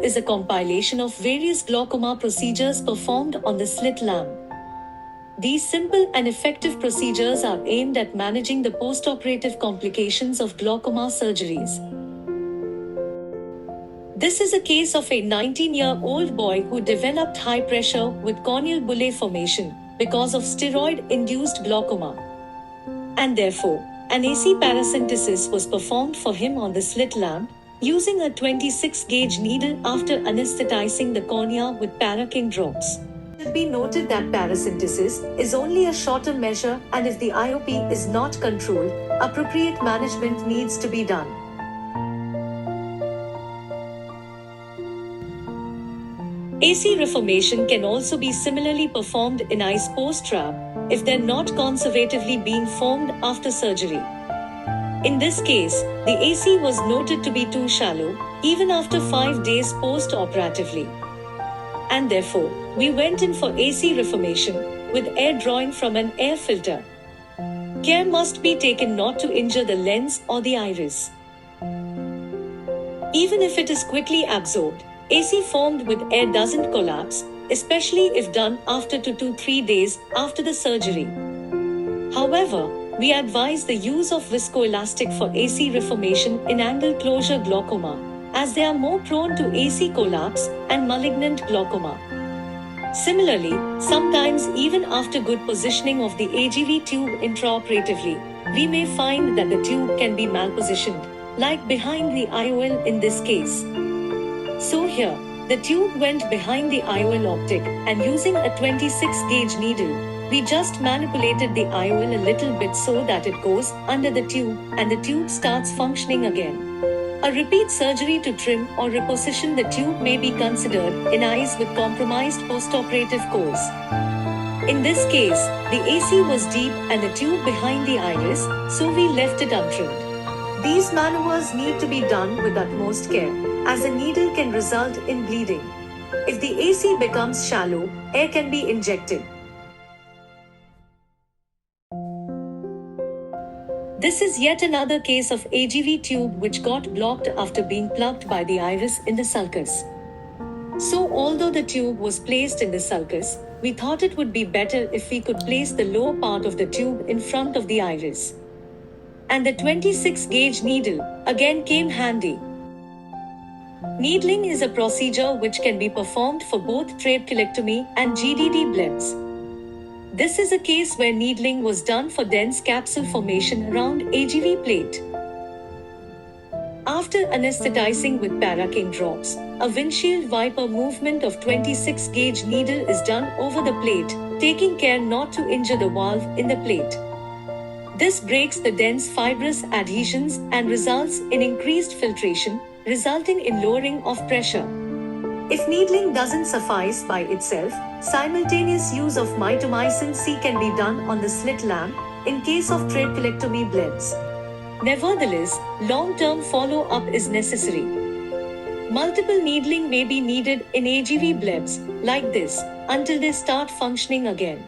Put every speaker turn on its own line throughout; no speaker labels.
is a compilation of various glaucoma procedures performed on the slit lamp. These simple and effective procedures are aimed at managing the postoperative complications of glaucoma surgeries. This is a case of a 19-year-old boy who developed high pressure with corneal bullae formation because of steroid-induced glaucoma. And therefore, an ACparacentesis was performed for him on the slit lamp using a 26-gauge needle after anesthetizing the cornea with paracentesis drops. It should be noted that paracentesis is only a short-term measure, and if the IOP is not controlled, appropriate management needs to be done. AC reformation can also be similarly performed in eyes post-RAP if they're not conservatively being formed after surgery. In this case, the AC was noted to be too shallow, even after 5 days post-operatively. And therefore, we went in for AC reformation with air drawing from an air filter. Care must be taken not to injure the lens or the iris. Even if it is quickly absorbed, AC formed with air doesn't collapse, especially if done after 2 to 3 days after the surgery. However, we advise the use of viscoelastic for AC reformation in angle closure glaucoma, as they are more prone to AC collapse and malignant glaucoma. Similarly, sometimes even after good positioning of the AGV tube intraoperatively, we may find that the tube can be malpositioned, like behind the IOL in this case. So here, the tube went behind the IOL optic, and using a 26-gauge needle, we just manipulated the IOL a little bit so that it goes under the tube and the tube starts functioning again. A repeat surgery to trim or reposition the tube may be considered in eyes with compromised postoperative course. In this case, the AC was deep and the tube behind the iris, so we left it untrimmed. These maneuvers need to be done with utmost care, as the needle can result in bleeding. If the AC becomes shallow, air can be injected. This is yet another case of AGV tube which got blocked after being plugged by the iris in the sulcus. So although the tube was placed in the sulcus, we thought it would be better if we could place the lower part of the tube in front of the iris. And the 26-gauge needle again came handy. Needling is a procedure which can be performed for both trabeculectomy and GDD blebs. This is a case where needling was done for dense capsule formation around AGV plate. After anesthetizing with paracentesis drops, a windshield wiper movement of 26-gauge needle is done over the plate, taking care not to injure the valve in the plate. This breaks the dense fibrous adhesions and results in increased filtration, resulting in lowering of pressure. If needling doesn't suffice by itself, simultaneous use of mitomycin C can be done on the slit lamp in case of trabeculectomy blebs. Nevertheless, long-term follow-up is necessary. Multiple needling may be needed in AGV blebs like this until they start functioning again.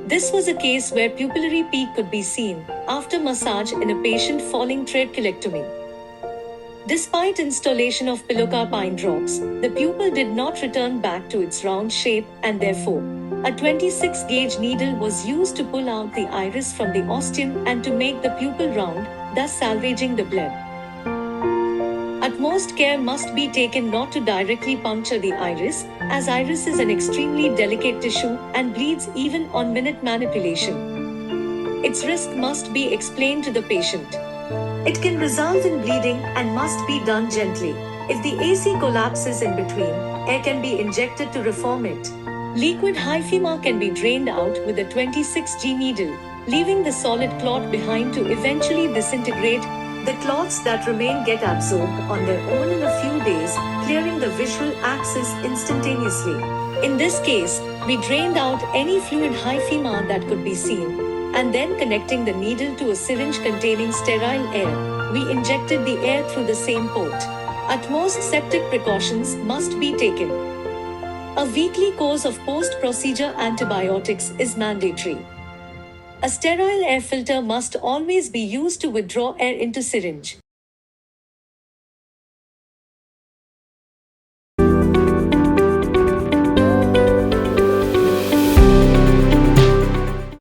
This was a case where pupillary peak could be seen after massage in a patient following trabeculectomy. Despite installation of pilocarpine drops, the pupil did not return back to its round shape, and therefore, a 26-gauge needle was used to pull out the iris from the ostium and to make the pupil round, thus salvaging the bleb. Utmost care must be taken not to directly puncture the iris, as iris is an extremely delicate tissue and bleeds even on minute manipulation. Its risk must be explained to the patient. It can result in bleeding and must be done gently. If the AC collapses in between, air can be injected to reform it. Liquid hyphema can be drained out with a 26G needle, leaving the solid clot behind to eventually disintegrate. The clots that remain get absorbed on their own in a few days, clearing the visual axis instantaneously. In this case, we drained out any fluid hyphema that could be seen, and then connecting the needle to a syringe containing sterile air, we injected the air through the same port. Utmost septic precautions must be taken. A weekly course of post-procedure antibiotics is mandatory. A sterile air filter must always be used to withdraw air into syringe.